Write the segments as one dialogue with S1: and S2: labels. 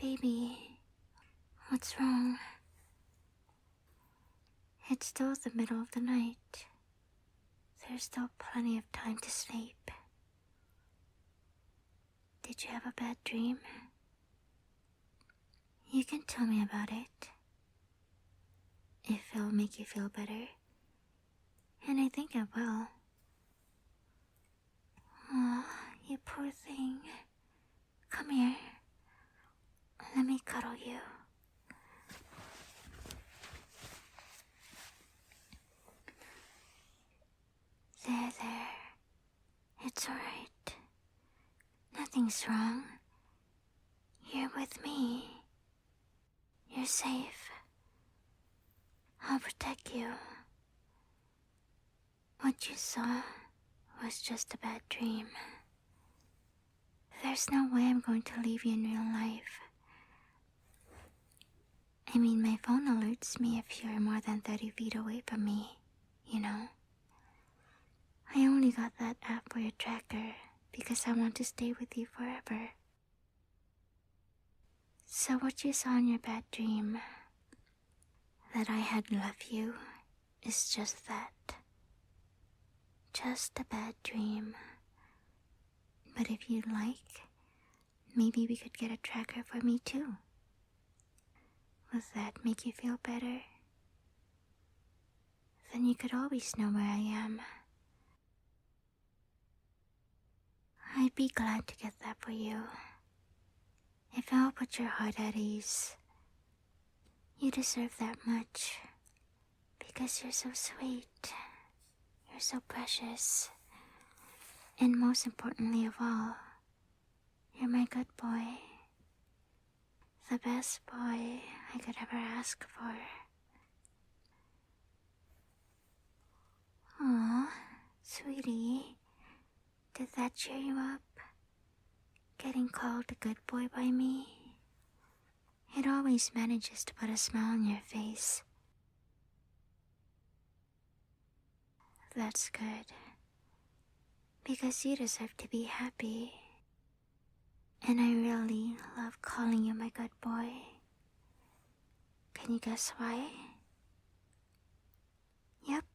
S1: Baby, what's wrong? It's still the middle of the night. There's still plenty of time to sleep. Did you have a bad dream? You can tell me about it, if it'll make you feel better. And I think it will. Oh, you poor thing. Come here. Let me cuddle you. There. It's alright. Nothing's wrong. You're with me. You're safe. I'll protect you. What you saw was just a bad dream. There's no way I'm going to leave you in real life. I mean, my phone alerts me if you're more than 30 feet away from me, you know? I only got that app for your tracker because I want to stay with you forever. So what you saw in your bad dream, that I had left you, is just that. Just a bad dream. But if you'd like, maybe we could get a tracker for me too. Would that make you feel better? Then you could always know where I am. I'd be glad to get that for you. If it'll put your heart at ease. You deserve that much. Because you're so sweet. You're so precious. And most importantly of all, you're my good boy. The best boy I could ever ask for. Aw, sweetie, did that cheer you up? Getting called a good boy by me? It always manages to put a smile on your face. That's good. Because you deserve to be happy. And I really love calling you my good boy. Can you guess why? Yep,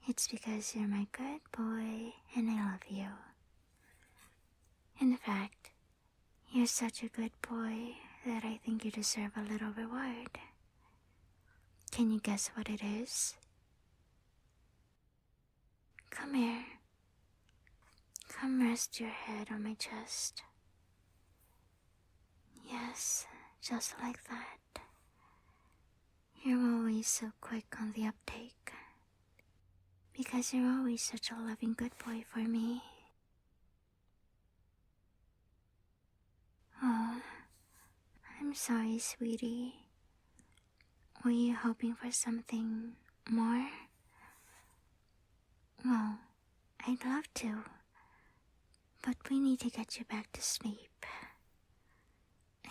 S1: it's because you're my good boy and I love you. In fact, you're such a good boy that I think you deserve a little reward. Can you guess what it is? Come here. Come rest your head on my chest. Yes, just like that. You're always so quick on the uptake. Because you're always such a loving good boy for me. Oh, I'm sorry, sweetie. Were you hoping for something more? Well, I'd love to. But we need to get you back to sleep.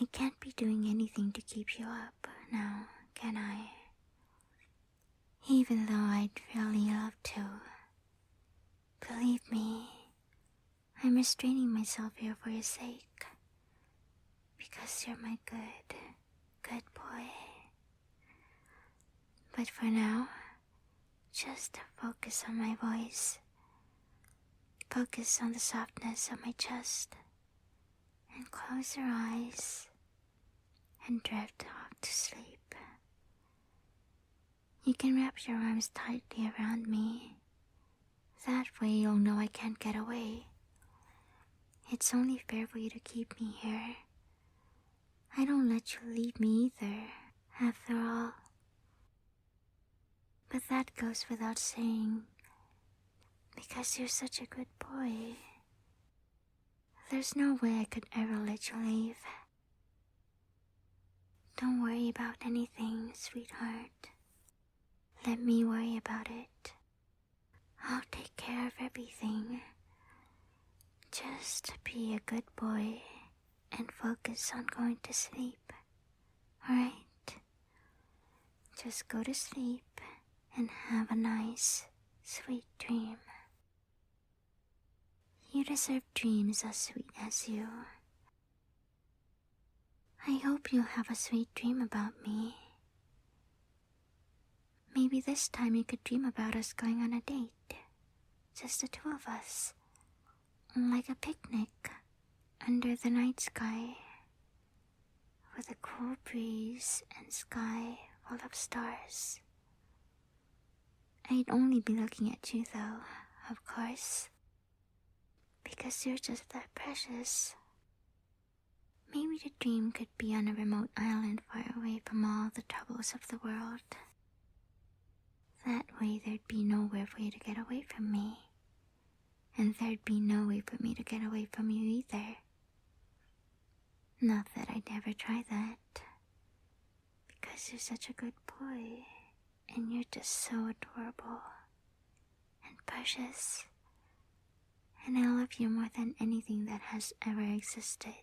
S1: I can't be doing anything to keep you up now, can I? Even though I'd really love to. Believe me, I'm restraining myself here for your sake. Because you're my good boy. But for now, just focus on my voice. Focus on the softness of my chest. And close your eyes and drift off to sleep. You can wrap your arms tightly around me. That way you'll know I can't get away. It's only fair for you to keep me here. I don't let you leave me either, after all. But that goes without saying, because you're such a good boy. There's no way I could ever let you leave. Don't worry about anything, sweetheart. Let me worry about it. I'll take care of everything. Just be a good boy and focus on going to sleep. Alright? Just go to sleep and have a nice, sweet dream. You deserve dreams as sweet as you. I hope you'll have a sweet dream about me. Maybe this time you could dream about us going on a date. Just the two of us. Like a picnic under the night sky. With a cool breeze and sky full of stars. I'd only be looking at you though, of course. Because you're just that precious. Maybe the dream could be on a remote island far away from all the troubles of the world. That way there'd be nowhere for you to get away from me. And there'd be no way for me to get away from you either. Not that I'd ever try that. Because you're such a good boy. And you're just so adorable. And precious. And I love you more than anything that has ever existed.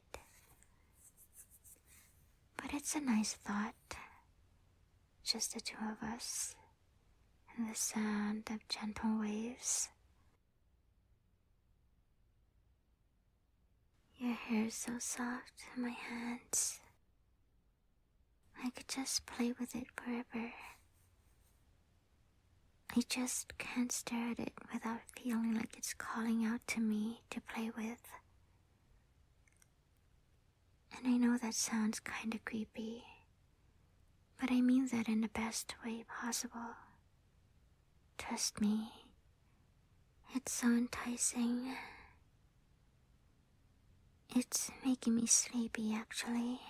S1: But it's a nice thought. Just the two of us. And the sound of gentle waves. Your hair is so soft in my hands. I could just play with it forever. I just can't stare at it without feeling like it's calling out to me to play with. And I know that sounds kinda creepy, but I mean that in the best way possible. Trust me, it's so enticing. It's making me sleepy, actually.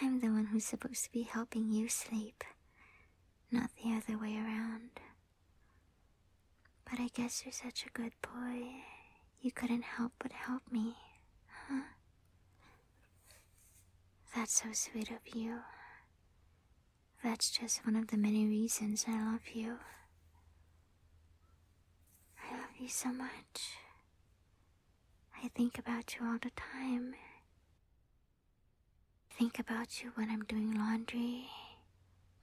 S1: I'm the one who's supposed to be helping you sleep, not the other way around. But I guess you're such a good boy, you couldn't help but help me, huh? That's so sweet of you. That's just one of the many reasons I love you. I love you so much. I think about you all the time. I think about you when I'm doing laundry,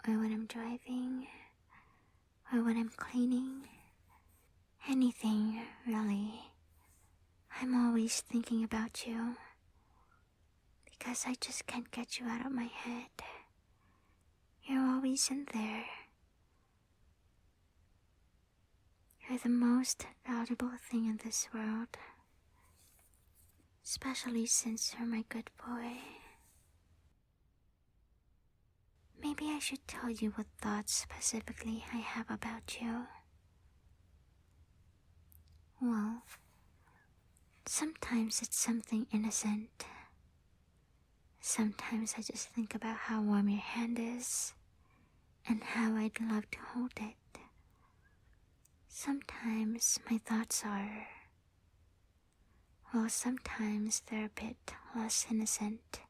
S1: or when I'm driving, or when I'm cleaning. Anything, really. I'm always thinking about you. Because I just can't get you out of my head. You're always in there. You're the most valuable thing in this world. Especially since you're my good boy. Maybe I should tell you what thoughts specifically I have about you. Well, sometimes it's something innocent. Sometimes I just think about how warm your hand is, and how I'd love to hold it. Sometimes my thoughts are, well, sometimes they're a bit less innocent,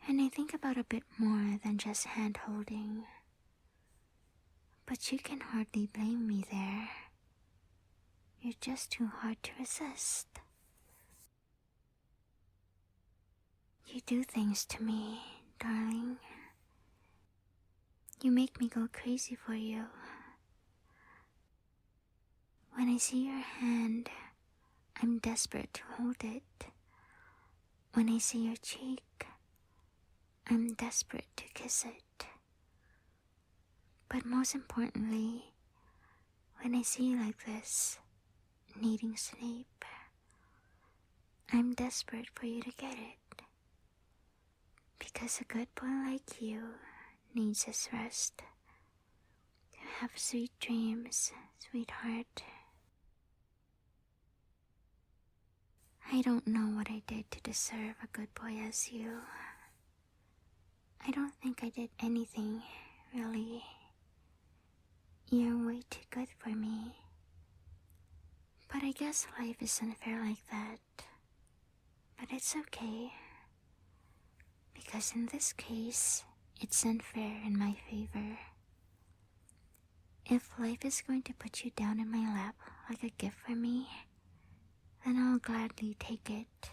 S1: and I think about a bit more than just hand-holding. But you can hardly blame me there. You're just too hard to resist. You do things to me, darling. You make me go crazy for you. When I see your hand, I'm desperate to hold it. When I see your cheek, I'm desperate to kiss it. But most importantly, when I see you like this, needing sleep, I'm desperate for you to get it. Because a good boy like you needs his rest. To have sweet dreams, sweetheart. I don't know what I did to deserve a good boy as you. I don't think I did anything, really. You're way too good for me. But I guess life is unfair like that. But it's okay. Because in this case, it's unfair in my favor. If life is going to put you down in my lap like a gift for me, then I'll gladly take it.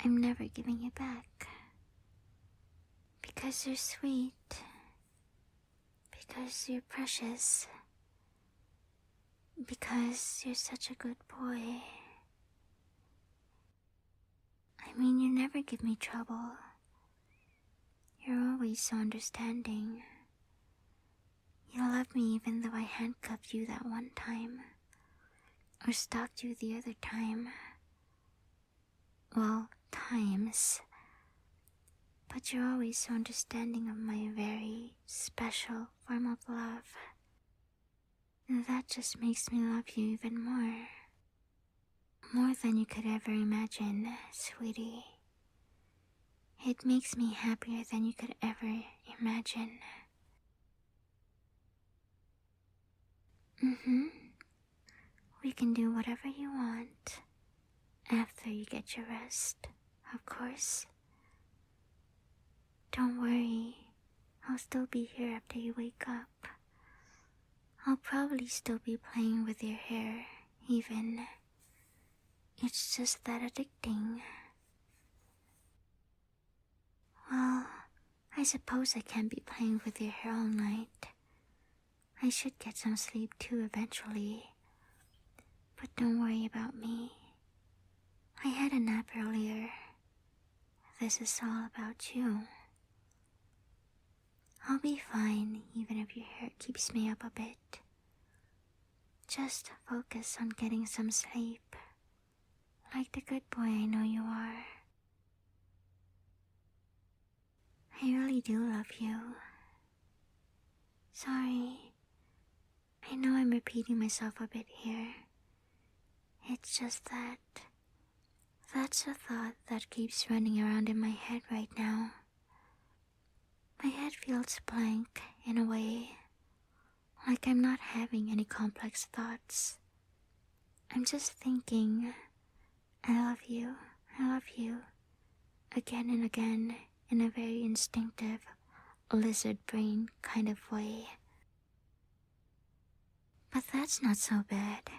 S1: I'm never giving it back. Because you're sweet. Because you're precious. Because you're such a good boy. I mean, you never give me trouble. You're always so understanding. You love me even though I handcuffed you that one time. Or stalked you the other time. Well, times. But you're always so understanding of my very special form of love. And that just makes me love you even more. More than you could ever imagine, sweetie. It makes me happier than you could ever imagine. We can do whatever you want. After you get your rest, of course. Don't worry, I'll still be here after you wake up. I'll probably still be playing with your hair, even. It's just that addicting. Well, I suppose I can't be playing with your hair all night. I should get some sleep too eventually. But don't worry about me. I had a nap earlier. This is all about you. I'll be fine even if your hair keeps me up a bit. Just focus on getting some sleep. Like the good boy I know you are. I really do love you. Sorry. I know I'm repeating myself a bit here. It's just that that's a thought that keeps running around in my head right now. My head feels blank in a way, like I'm not having any complex thoughts. I'm just thinking, I love you, again and again, in a very instinctive, lizard brain kind of way. But that's not so bad,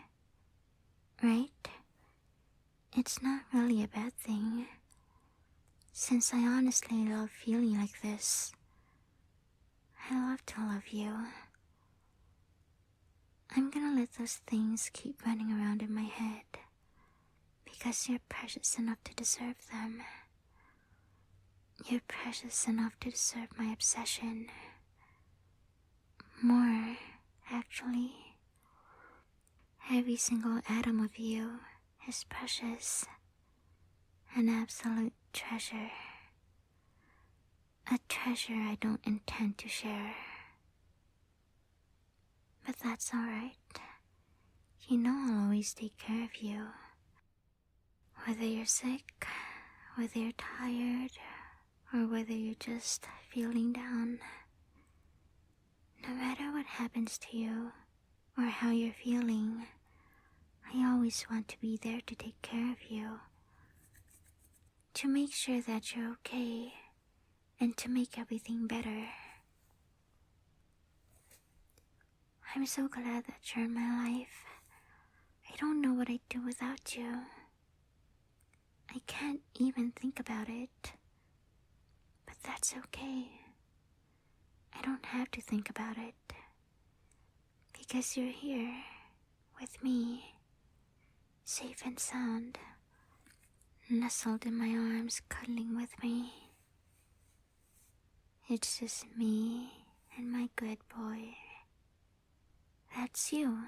S1: right? It's not really a bad thing, since I honestly love feeling like this. I love to love you. I'm gonna let those things keep running around in my head, because you're precious enough to deserve them. You're precious enough to deserve my obsession. More, actually. Every single atom of you is precious. An absolute treasure. A treasure I don't intend to share. But that's alright. You know I'll always take care of you. Whether you're sick, whether you're tired, or whether you're just feeling down. No matter what happens to you, or how you're feeling, I always want to be there to take care of you. To make sure that you're okay, and to make everything better. I'm so glad that you're in my life. I don't know what I'd do without you. I can't even think about it. But that's okay. I don't have to think about it. Because you're here, with me, safe and sound, nestled in my arms, cuddling with me. It's just me and my good boy. That's you.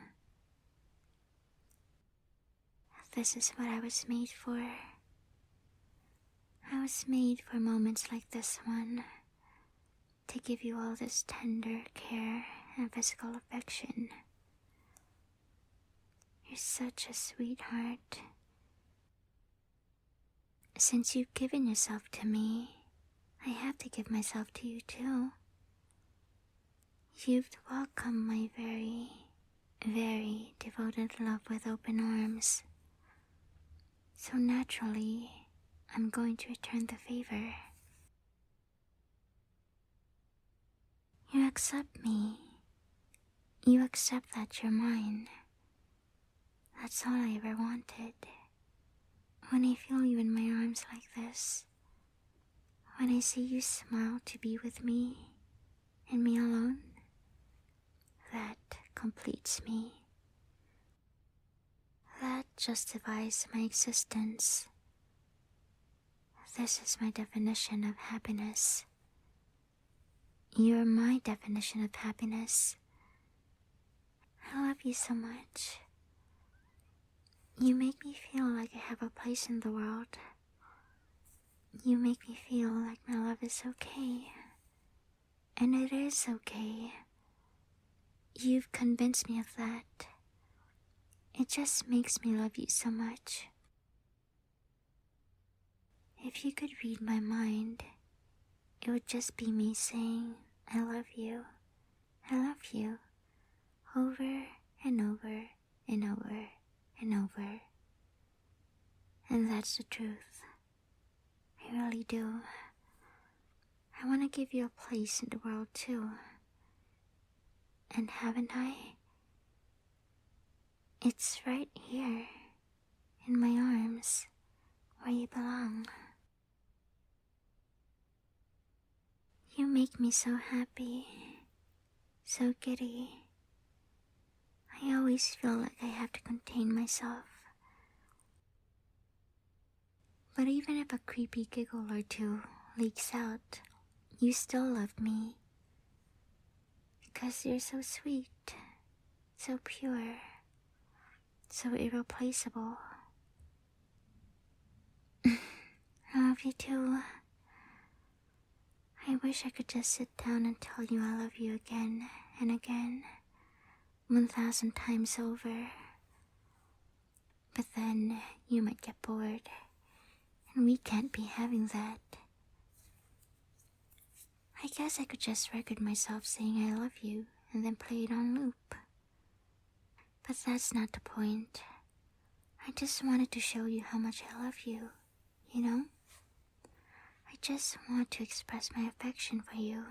S1: This is what I was made for. I was made for moments like this one, to give you all this tender care and physical affection. You're such a sweetheart. Since you've given yourself to me, I have to give myself to you too. You've welcomed my very, very devoted love with open arms. So naturally, I'm going to return the favor. You accept me. You accept that you're mine. That's all I ever wanted. When I feel you in my arms like this, when I see you smile to be with me, and me alone, that completes me. That justifies my existence. This is my definition of happiness. You're my definition of happiness. I love you so much. You make me feel like I have a place in the world. You make me feel like my love is okay. And it is okay. You've convinced me of that. It just makes me love you so much. If you could read my mind, it would just be me saying, I love you, over and over and over and over. And that's the truth. I really do. I want to give you a place in the world too. And haven't I? It's right here, in my arms, where you belong. You make me so happy, so giddy. I always feel like I have to contain myself. But even if a creepy giggle or two leaks out, you still love me. Because you're so sweet, so pure, so irreplaceable. I love you too. I wish I could just sit down and tell you I love you again and again, 1,000 times over. But then you might get bored, and we can't be having that. I guess I could just record myself saying I love you and then play it on loop. But that's not the point. I just wanted to show you how much I love you, you know? I just want to express my affection for you.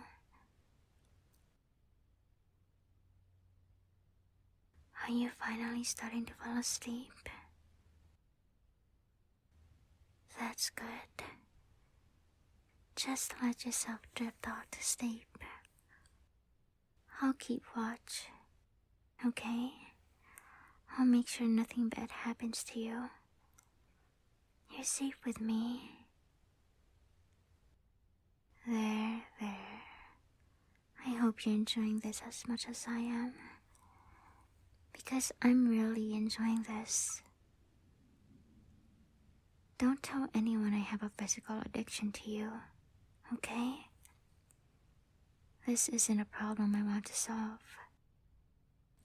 S1: Are you finally starting to fall asleep? That's good. Just let yourself drift off to sleep. I'll keep watch, okay? I'll make sure nothing bad happens to you. You're safe with me. There. I hope you're enjoying this as much as I am. Because I'm really enjoying this. Don't tell anyone I have a physical addiction to you, okay? This isn't a problem I want to solve.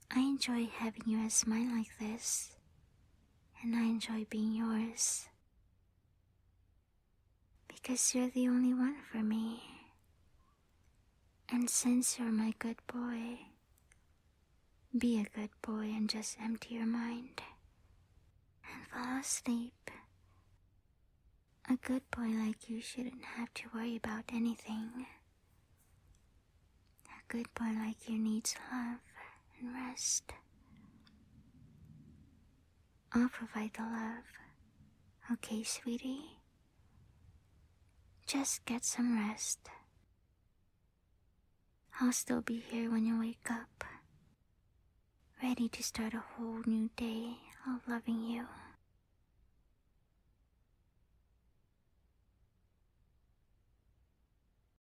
S1: I enjoy having you as mine like this, and I enjoy being yours. Because you're the only one for me. And since you're my good boy, be a good boy and just empty your mind and fall asleep. A good boy like you shouldn't have to worry about anything. A good boy like you needs love and rest. I'll provide the love. Okay, sweetie? Just get some rest. I'll still be here when you wake up, ready to start a whole new day of loving you.